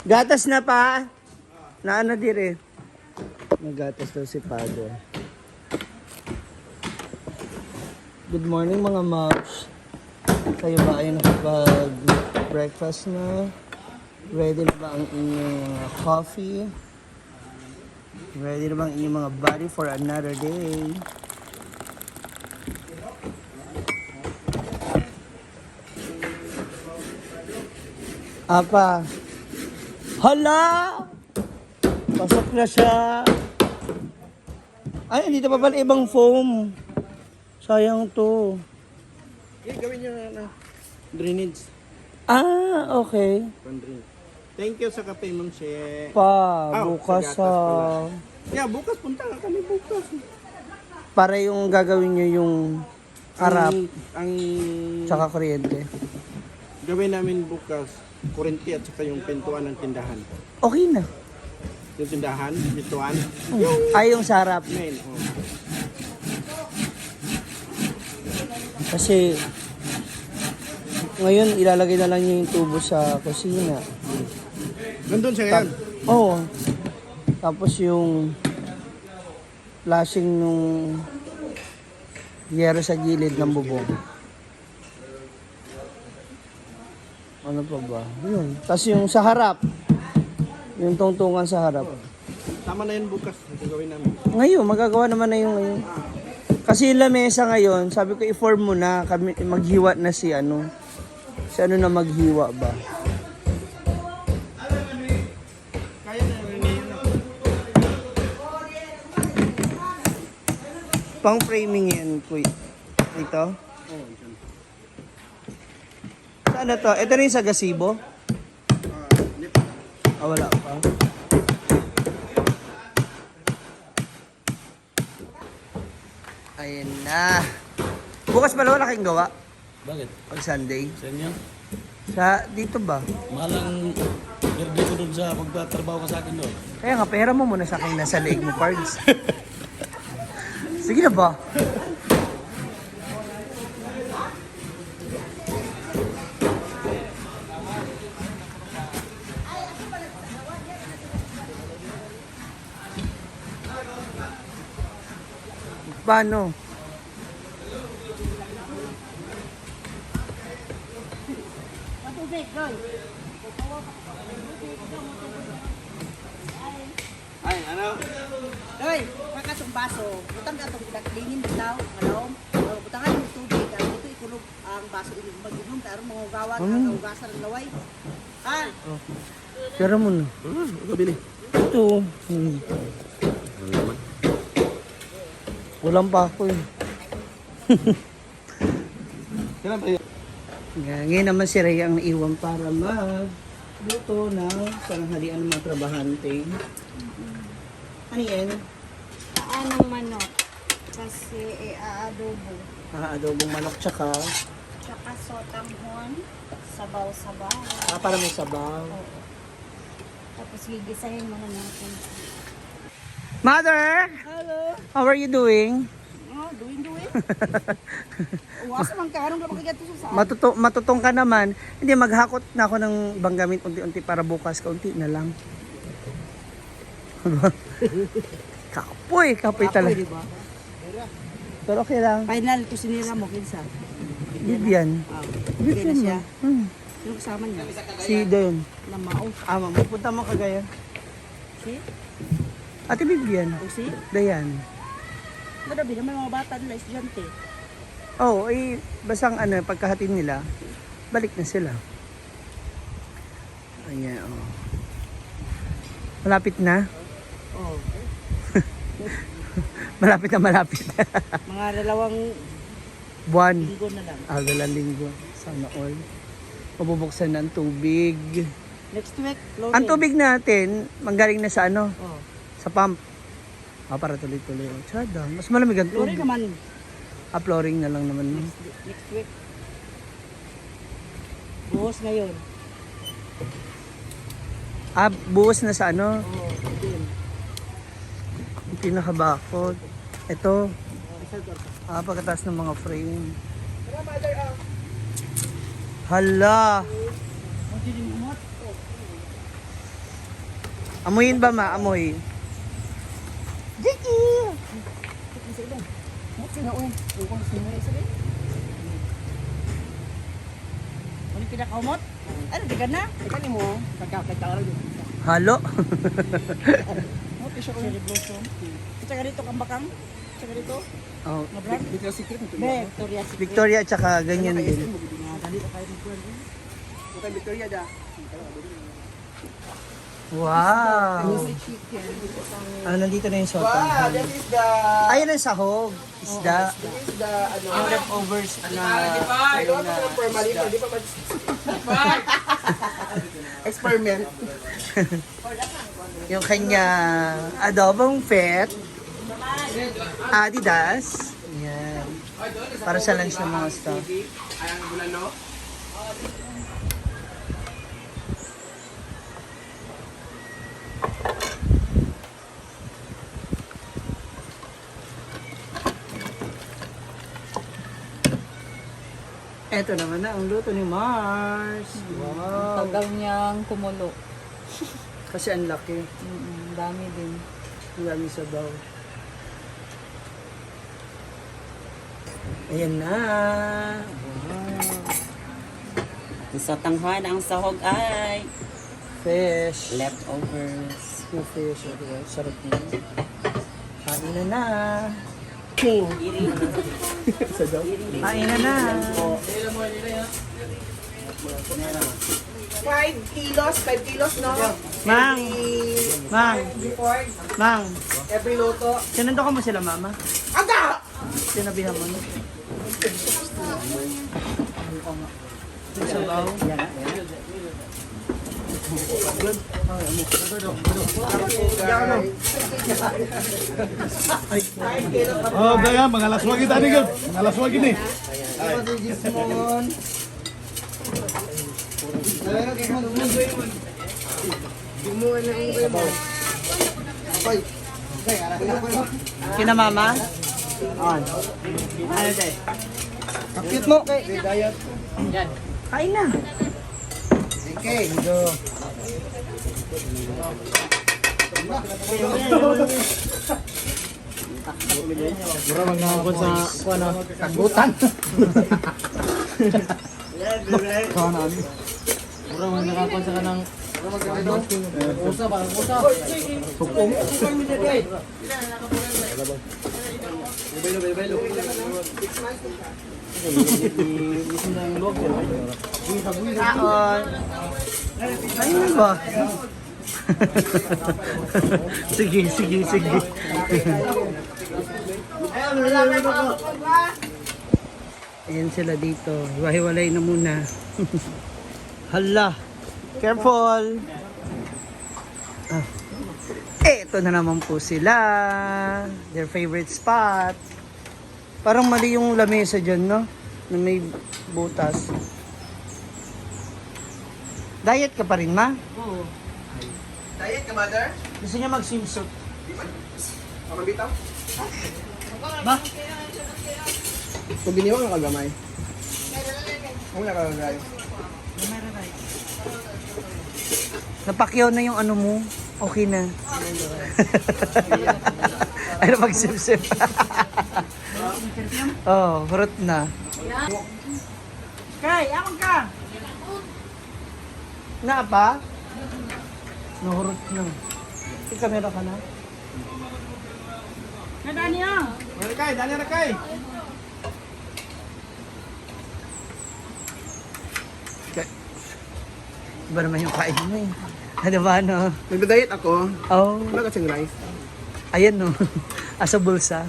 Gatas na pa. Na ano dire. Nagatas daw si Padre. Good morning mga moms. Kayo ba ay nakapag-breakfast na? Ready na ba ang inyong coffee? Ready na ba ang inyong mga body for another day? Apa? Hala! Pasok na siya. Ay, dito pa pala ibang foam. Sayang to. Gawin nyo na drainage. Ah, okay. Thank you sa kape, Ma'am She. Bukas sa gatas pala. Yeah, bukas punta ka kami bukas. para yung gagawin nyo yung harap Ang tsaka kuryente. gawin namin bukas, kurente at saka yung pintuan ng tindahan. Okay na. Yung tindahan, pintuan, Ay, yung sa harap. main. Kasi ngayon ilalagay na lang niya yung tubo sa kusina. Nandun siya ngayon. Oo. Tapos yung flashing nung yero sa gilid ng bubong. Ano pa ba? Yun. Tapos yung sa harap. Yung tungtungan sa harap. Tama na yun bukas, gawin namin. Ngayon, magagawa naman na yung ngayon. Kasi yung lamesa ngayon, sabi ko i-form mo na, kami, maghiwa na si ano. Si ano na maghiwa ba? Kaya na yun. Pang framing yan, kuy. Ito? Saan na to? Ito na yung sa gazebo? Ah, wala pa. Ayan na. Bukas pala wala kayong gawa? Bakit? Pag Sunday? Sa inyo? Sa dito ba? Mahal ang birthday ko doon sa pagtatrabaho ka sa akin doon. Kaya nga, pera mo muna sa akin nasa leeg mo, Pards. Sige na ba? Paano? Ay, ano? Hoy, pakasong baso. Butang ka itong pinaklingin bitaw. Ano? Butangan yung tubig. At ito ikulog ang baso inyong mag-inom. Pero mga gawan, ang hugasan ng laway. Ha? Pera mo na. Kabili. Ito. Kulang pa ako eh. Kailan pa yun? Ngayon naman si Rhea ang naiwan para magluto ng pananghalian ng mga trabahante. Ano yan? Anong manok? Kasi aadobo. Adobong manok tsaka Tsaka sotanghon, sabaw-sabaw. para may sabaw. Tapos gigisahin muna natin. Mother! Hello. How are you doing? Oh, doing. Uwasa man ka. Anong kapag ito sa saan? Matutong ka naman. Hindi, maghakot na ako ng banggamit unti-unti para bukas kaunti na lang. Kapoy talaga. Diba? Pero okay lang. Final ito sinira mo, kinsa. Vivian. Okay na siya. Hmm. Sino kasama niya? Si Dayon. Lamao. Pupunta mo kagaya. Si? Ate Vivian. O si? Dayan. Madabi na may mga bata nila, estudyante. Oh, basang pagkahatin nila, balik na sila. Ayan, oh. Malapit na? Oh. Malapit na malapit. Mga dalawang Buwan. linggo na lang. Agalang linggo. Sana all. Mabubuksan na ang tubig. Next week, closing. Ang tubig natin, manggaling na sa Oh. sa pump. Para tuloy-tuloy. Tsada. Mas malamig ang Flooring tubig. naman. Flooring na lang naman. Next week. Buhos ngayon. Buhos na sa Oh, din. yung pinakabakod. Ito. Pagkataas ng mga frame. Hala. Amuyin ba ma? Amoy. Jiki! Ano pinakaumot? Ano, di ka na? Ikaw ni mo, pagkakatawa yun. Halo? Cherry blossom. Tsaka dito kang bakang? Tsaka dito? Oh, Victoria's Secret. Victoria's Secret. Victoria at saka ganyan din. Dali ka kayo ng brand. Okay, Victoria da. Wow! Ah, nandito na yung sotang. Wow, that is the Ayan ang sahog. Isda. leftovers na ayun na formalin, di pa experiment. Yung kanya adobong fet. Adidas. Yan. Para sa lunch ng mga staff. Ayang bulalo. Eto naman na ang luto ni Mars. Wow. Tagal niyang kumulo. Kasi ang laki. Dami din. Ang dami sabaw. Ayan na. Sa tanghan, ang sahog ay Fish. leftovers. Yung fish. Okay. Sarap na. Kain na na. King. Kain na na. 5 kilos, no? Mang. Mang. Mang. Every loto. Sinando ka mo sila, mama? Aga! Sinabihan mo na. Yung sabaw. Oh, kaya mga laswag kita ni Gab. Mga laswag ini. Kina mama? On. Ano tayo? Cute mo. Kain na. Okay, go. Mura magngangakon sa kuano, kagutan. Kanan. Mura magngangakon sa kanang usa ba? Usa. Sukong. Kaon. Ano ba? Sige, sige, sige. Ayan sila dito. Hiwa-hiwalay na muna. Hala. Careful. Ah. Eto na naman po sila. Their favorite spot. Parang mali yung lamesa dyan, no? Na may butas. Diet ka pa rin, ma? Oo. Diet ka, mother? Gusto niya mag-swimsuit. Ako bitaw? Ba? Kung biniwang ka gamay. Kung nakagay. Napakyaw na yung ano mo. Okay na. Ay, na mag-sip-sip. Oh, hurot na. Kay, akong ka! Na pa? Nahurot na. May kamera ka na? Nadaan niya! Rakay, dali rakay. Iba naman yung kain mo eh. Ano ba, no? Nagda-diet ako. Oh, Wala kasing rice. ayan no. Asa bulsa.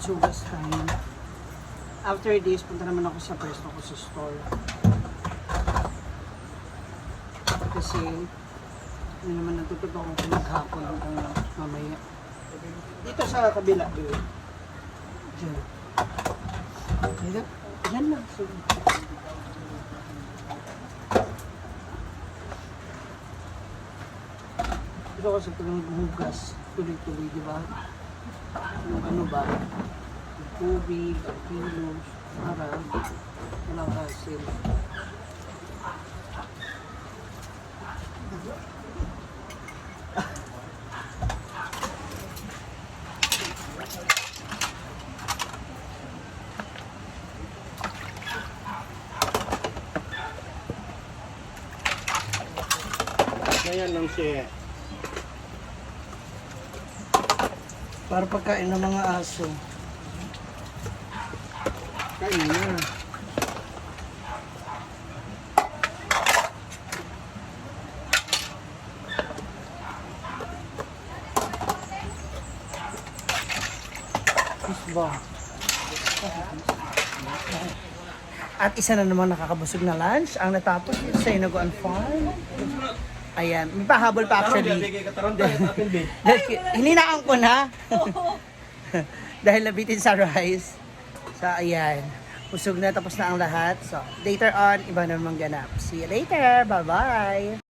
magsugas tayo. After this, punta naman ako sa pwesto ko sa store. Kasi, hindi naman natutog ako kung maghapon hanggang mamaya. Dito sa kabila, doon. Diyan. Dito. Diyan lang. Sige. Dito ako sa paghugas. Tuloy-tuloy, di ba? Yung ano ba? Yung tubig, ang kilos, para walang hassle. Ganyan lang siya. Para pagkain ng mga aso. Kain na. Ba? At isa na namang nakakabusog na lunch ang natapos dito sa Inaguan Farm. Ayan, may pahabol pa actually. Hininaan ko na. Dahil nabitin sa rice. So, ayan. Busog na, tapos na ang lahat. So, later on, iba na namang ganap. See you later. Bye-bye.